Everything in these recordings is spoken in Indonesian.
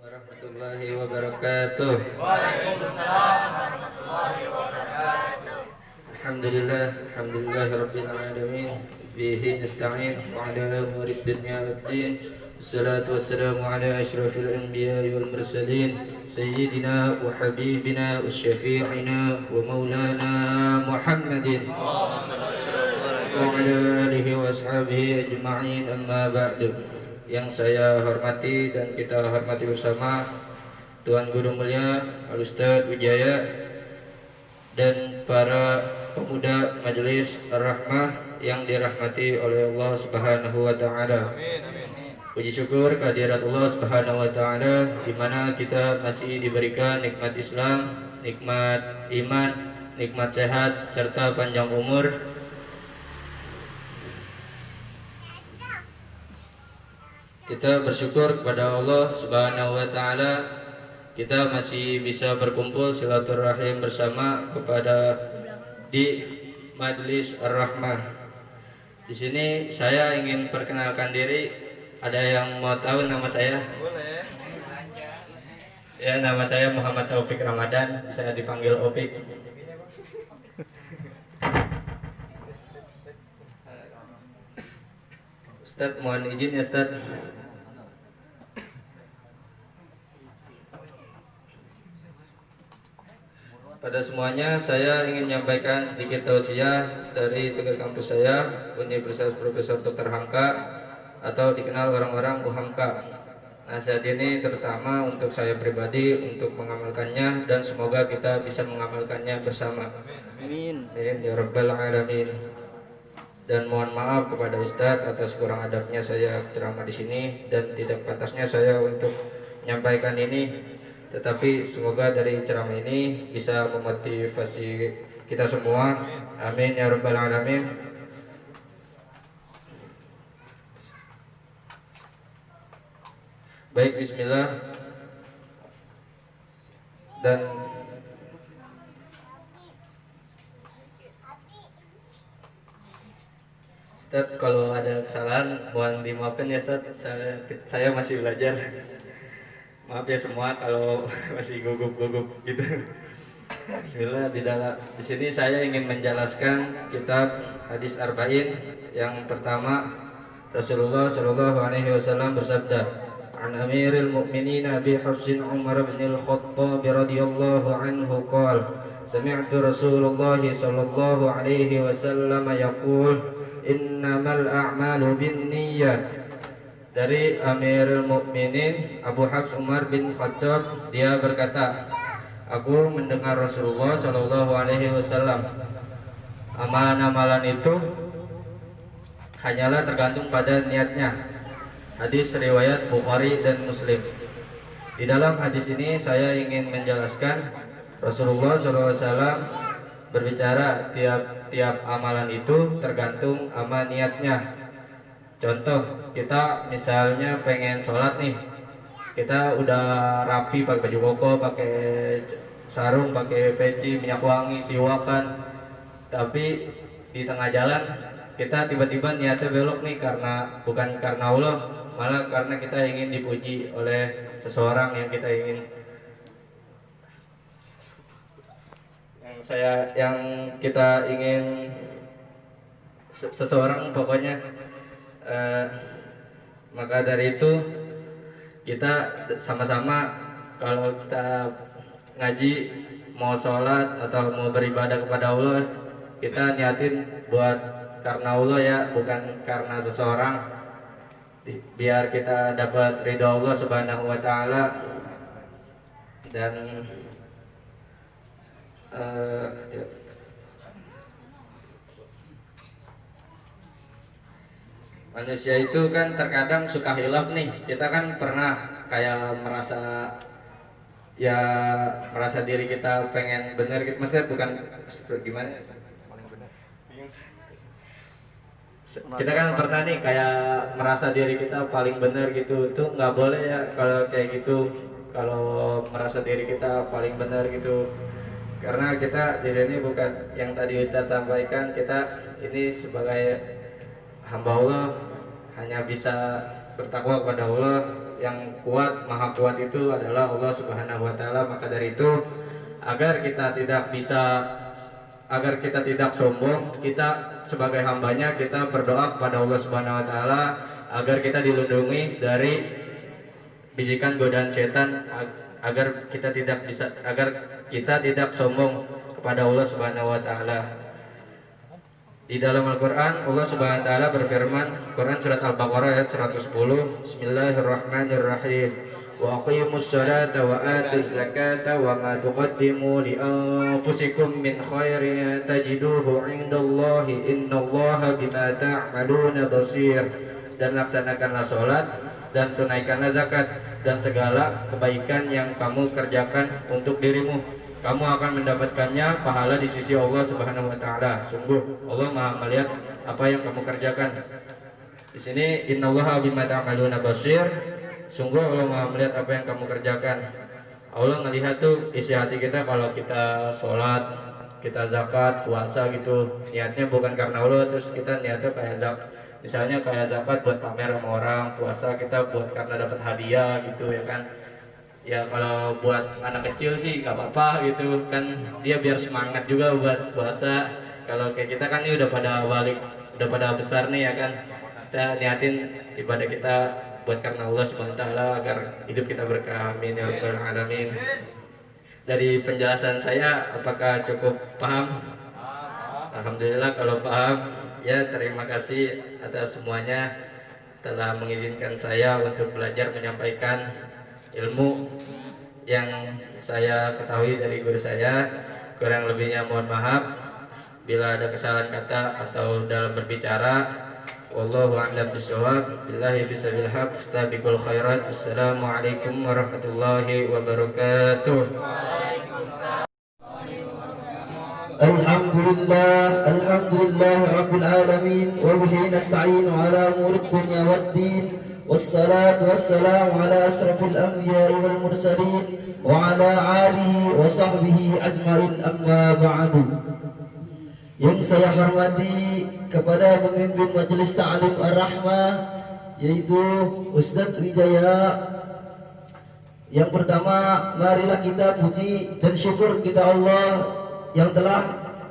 warahmatullahi wabarakatuh. Waalaikumsalam warahmatullahi wabarakatuh. Alhamdulillah rabbil alamin. Bihi nasta'in wa ala umuri dunya waddin. Wassalatu wassalamu ala asyrafil anbiya'i wal mursalin sayyidina wa habibina wa syafi'ina wa maulana Muhammadin wa ala alihi wa ashabihi ajma'in, amma ba'du. Yang saya hormati dan kita hormati bersama Tuan Guru Mulia Al-Ustadz Wijaya dan para pemuda Majelis Ar-Rahmah yang dirahmati oleh Allah Subhanahu wa taala. Puji syukur kehadirat Allah Subhanahu wa taala di mana kita masih diberikan nikmat Islam, nikmat iman, nikmat sehat serta panjang umur. Kita bersyukur kepada Allah Subhanahu wa taala kita masih bisa berkumpul silaturahim bersama kepada di Majelis Ar-Rahmah. Di sini saya ingin perkenalkan diri. Ada yang mau tahu nama saya? Boleh. Ya, nama saya Muhammad Taufik Ramadan. Saya dipanggil Opik. Ustadz, mohon izin ya Ustadz. Pada semuanya, saya ingin menyampaikan sedikit tausiah dari tugas kampus saya, Universitas Profesor Dr. Hamka, atau dikenal orang-orang UHAMKA. Nasihat ini terutama untuk saya pribadi, untuk mengamalkannya, dan semoga kita bisa mengamalkannya bersama. Amin. Amin ya rabbal alamin. Dan mohon maaf kepada Ustadz atas kurang adabnya saya ceramah di sini dan tidak pantasnya saya untuk menyampaikan ini. Tetapi semoga dari ceramah ini bisa memotivasi kita semua. Amin ya rabbal alamin. Baik, bismillah. Dan Ustaz, kalau ada kesalahan mohon dimaafkan ya Ustaz. Saya masih belajar. Maaf ya semua kalau masih gugup-gugup gitu. Bismillah. Di sini saya ingin menjelaskan kitab hadis arba'in. Yang pertama, Rasulullah Shallallahu Alaihi Wasallam bersabda, "An Amiril Mu'minin Abi Hafsin Umar bin Al-Khattab radhiyallahu anhu qala, sami'tu Rasulullah Shallallahu Alaihi Wasallam yaqul, innamal a'malu binniyat." Dari Amirul Mukminin Abu Hafs Umar bin Khattab, dia berkata, aku mendengar Rasulullah Shallallahu Alaihi Wasallam, amalan-amalan itu hanyalah tergantung pada niatnya. Hadis riwayat Bukhari dan Muslim. Di dalam hadis ini saya ingin menjelaskan Rasulullah Shallallahu Alaihi Wasallam berbicara tiap amalan itu tergantung sama niatnya. Contoh, kita misalnya pengen sholat nih, kita udah rapi pakai baju koko, pakai sarung, pakai peci, minyak wangi, siwakan, tapi di tengah jalan kita tiba-tiba niatnya belok nih, bukan karena Allah, malah karena kita ingin dipuji oleh seseorang yang kita ingin, seseorang pokoknya. Maka dari itu kita sama-sama kalau kita ngaji, mau sholat atau mau beribadah kepada Allah, kita niatin buat karena Allah ya, bukan karena seseorang, biar kita dapat ridho Allah Subhanahu wa taala. Dan manusia itu kan terkadang suka hilaf nih. Kita kan pernah kayak merasa diri kita pengen benar gitu. Maksudnya bukan gimana? Kita kan pernah nih kayak merasa diri kita paling benar gitu. Itu nggak boleh ya kalau kayak gitu. Kalau merasa diri kita paling benar gitu. Karena kita di sini bukan yang tadi Ustadz sampaikan, kita ini sebagai hamba Allah hanya bisa bertakwa kepada Allah. Yang kuat, maha kuat itu adalah Allah Subhanahu wa taala. Maka dari itu, agar kita tidak sombong, kita sebagai hambanya kita berdoa kepada Allah Subhanahu wa taala agar kita dilindungi dari bisikan godaan setan, agar kita tidak sombong kepada Allah Subhanahu wa taala. Di dalam Al-Qur'an Allah Subhanahu wa taala berfirman, Quran surat Al-Baqarah ayat 110, Bismillahirrahmanirrahim. Wa aqimus salata wa atuz zakata wa ma tuqaddimu li anfusikum min khairin tajiduhu 'indallahi innallaha bima ta'maluna basir. Dan laksanakanlah salat dan tunaikanlah zakat, dan segala kebaikan yang kamu kerjakan untuk dirimu, kamu akan mendapatkannya pahala di sisi Allah Subhanahu wa taala. Sungguh Allah Maha melihat apa yang kamu kerjakan. Di sini innallaha bima ta'maluna basir. Sungguh Allah Maha melihat apa yang kamu kerjakan. Allah melihat tuh isi hati kita. Kalau kita sholat, kita zakat, puasa gitu, niatnya bukan karena Allah, terus kita niatnya kayak misalnya kayak zakat buat pamer sama orang, puasa kita buat karena dapat hadiah gitu ya kan. Ya kalau buat anak kecil sih nggak apa-apa gitu kan, dia biar semangat juga buat puasa. Kalau kayak kita kan ini udah pada besar nih ya kan, kita niatin ibadah kita buat karena Allah Subhanahu wa taala agar hidup kita berkah. Amin ya rabbal alamin. Dari penjelasan saya apakah cukup paham? Alhamdulillah kalau paham. Ya, terima kasih atas semuanya telah mengizinkan saya untuk belajar menyampaikan ilmu yang saya ketahui dari guru saya. Kurang lebihnya mohon maaf bila ada kesalahan kata atau dalam berbicara. Wallahu a'lam bishawab. Billahi fisabilil haq, fastabiqul khairat. Wassalamualaikum warahmatullahi wabarakatuh. Alhamdulillah Rabbil Alamin. Wa bihi nasta'inu ala umuri dunya waddin. Wassalatu wassalamu ala asrafil anbiya'i wal mursalin wa ala alihi wa sahbihi ajma'in, amma ba'du. Yang saya hormati kepada pemimpin Majelis Ta'lim Ar-Rahmah, yaitu Ustadz Wijaya. Yang pertama, marilah kita puji dan syukur kita Allah yang telah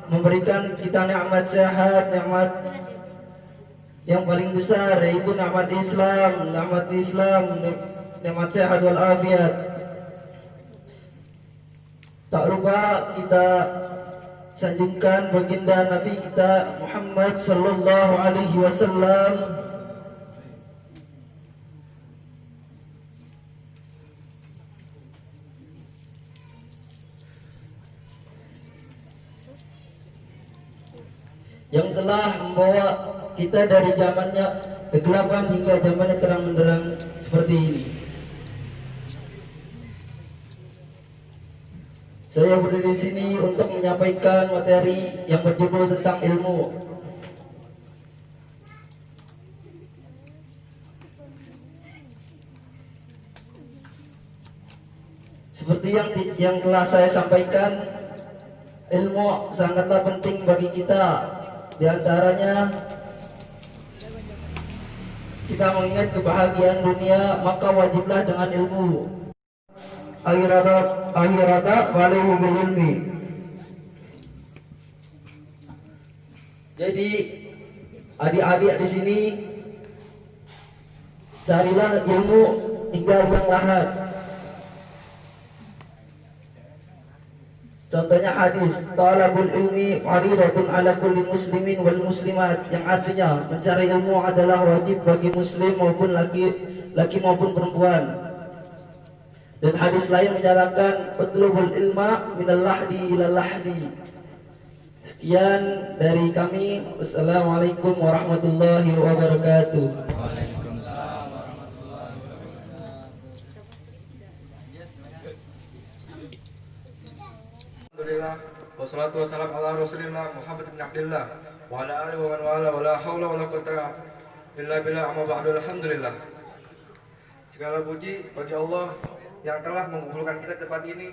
memberikan kita nikmat sehat, nikmat yang paling besar, yaitu nikmat Islam, nikmat sehat wal afiat. Tak lupa kita sanjungkan baginda Nabi kita Muhammad sallallahu alaihi wasallam yang telah membawa kita dari zamannya kegelapan hingga zamannya terang benderang seperti ini. Saya berdiri di sini untuk menyampaikan materi yang berjudul tentang ilmu. Seperti yang telah saya sampaikan, ilmu sangatlah penting bagi kita. Di antaranya kita mengingat kebahagiaan dunia, maka wajiblah dengan ilmu. Akhirata walihu bil ilmi. Jadi adik-adik di sini carilah ilmu hingga yang lahat. Contohnya hadis talabul ilmi faridatun ala kulli muslimin wal muslimat, yang artinya mencari ilmu adalah wajib bagi muslim maupun laki maupun perempuan. Dan hadis lain menyatakan utlubul ilma minal lahdi ilal lahdi. Sekian dari kami. Wassalamualaikum warahmatullahi wabarakatuh. Alhamdulillah, wassalatu wassalamu ala rasulillah Muhammad bin Abdullah wa ala alihi wa man wala wa la hawla wa la quwwata illa billah, amma ba'du. Alhamdulillah, segala puji bagi Allah yang telah mengumpulkan kita di tempat ini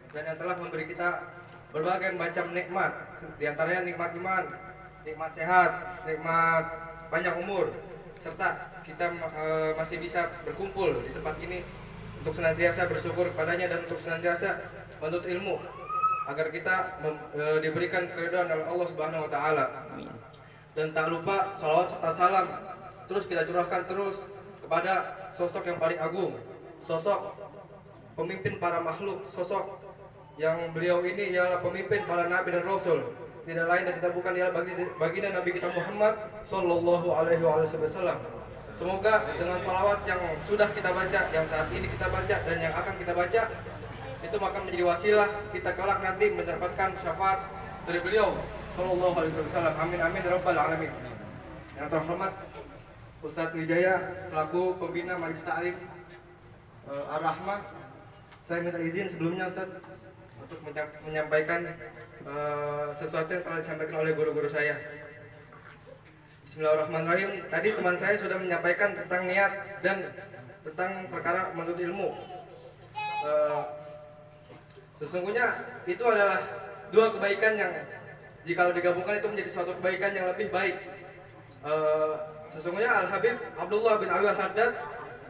dan yang telah memberi kita berbagai macam nikmat, di antaranya nikmat iman, nikmat sehat, nikmat panjang umur, serta kita masih bisa berkumpul di tempat ini untuk senantiasa bersyukur kepadanya dan untuk senantiasa menuntut ilmu agar kita diberikan keridhaan oleh Allah Subhanahu wa taala. Dan tak lupa salawat serta salam terus kita curahkan terus kepada sosok yang paling agung, sosok pemimpin para makhluk, sosok yang beliau ini ialah pemimpin para nabi dan rasul, tidak lain dan tidak bukan ialah baginda Nabi kita Muhammad sallallahu alaihi wasallam. Semoga dengan salawat yang sudah kita baca, yang saat ini kita baca dan yang akan kita baca, itu akan menjadi wasilah kita kelak nanti mendapatkan syafaat dari beliau sallallahu alaihi wasallam. Amin amin ya rabbal alamin. Yang terhormat Ustadz Wijaya selaku pembina Majelis Ta'lim Ar-Rahmah, saya minta izin sebelumnya Ustadz untuk menyampaikan sesuatu yang telah disampaikan oleh guru-guru saya. Bismillahirrahmanirrahim. Tadi teman saya sudah menyampaikan tentang niat dan tentang perkara menuntut ilmu. Sesungguhnya itu adalah dua kebaikan yang jika digabungkan itu menjadi suatu kebaikan yang lebih baik. Sesungguhnya Al-Habib Abdullah bin Ali Al-Haddad,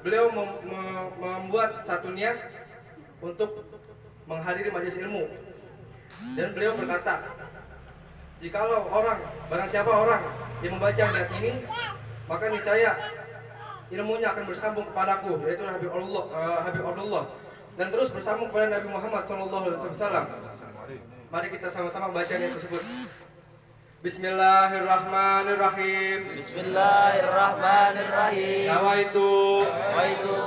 beliau membuat satu niat untuk menghadiri majelis ilmu, dan beliau berkata, jikalau barang siapa orang yang membaca niat ini, maka niscaya ilmunya akan bersambung kepadaku, yaitu Habib Abdullah, dan terus bersambung kepada Nabi Muhammad SAW. Mari kita sama-sama baca niat tersebut. Bismillahirrahmanirrahim. Bismillahirrahmanirrahim. Nawaitu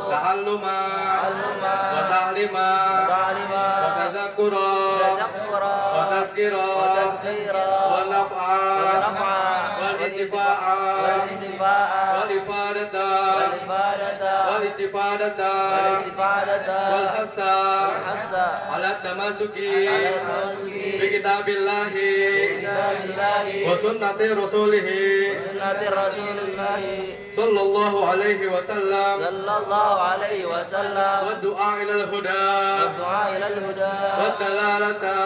ta'alluma wa ta'lima wa tadhakkura wa tadhkira wa naf'a wal intifa'a wal ifadata wal istifadata wal hatha ala tamasuki bi kitabillahi wa sunnati rasulihi sallallahu alaihi wasallam wa du'a ilal huda wa dalalata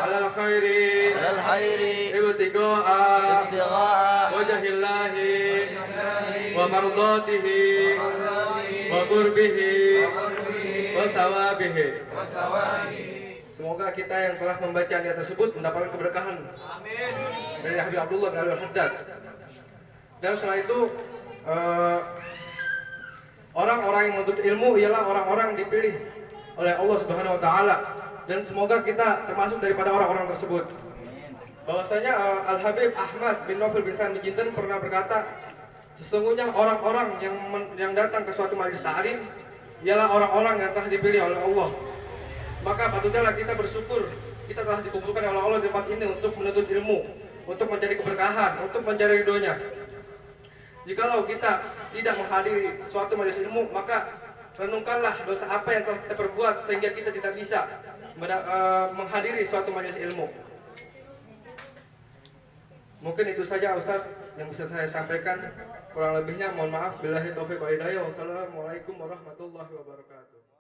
ala al khairi ibtigaa wajhillahi wa mardatihi wa qurbihi wa thawabihi. Semoga kita yang telah membaca niat tersebut mendapatkan keberkahan dari Habib Abdullah bin Ali Al-Haddad. Dan setelah itu orang-orang yang menuntut ilmu ialah orang-orang yang dipilih oleh Allah Subhanahu wa taala, dan semoga kita termasuk daripada orang-orang tersebut. Bahwasanya Al-Habib Ahmad bin Nofil bin Sa'id bin Jinten pernah berkata, sesungguhnya orang-orang yang datang ke suatu majelis ta'lim ialah orang-orang yang telah dipilih oleh Allah. Maka patutlah kita bersyukur kita telah dikumpulkan oleh Allah di tempat ini untuk menuntut ilmu, untuk mencari keberkahan, untuk mencari ridhonya. Jikalau kita tidak menghadiri suatu majelis ilmu, maka renungkanlah dosa apa yang telah kita perbuat sehingga kita tidak bisa menghadiri suatu majelis ilmu. Mungkin itu saja Ustaz yang bisa saya sampaikan. Kurang lebihnya mohon maaf. Billahi taufiq wal hidayah. Wassalamualaikum warahmatullahi wabarakatuh.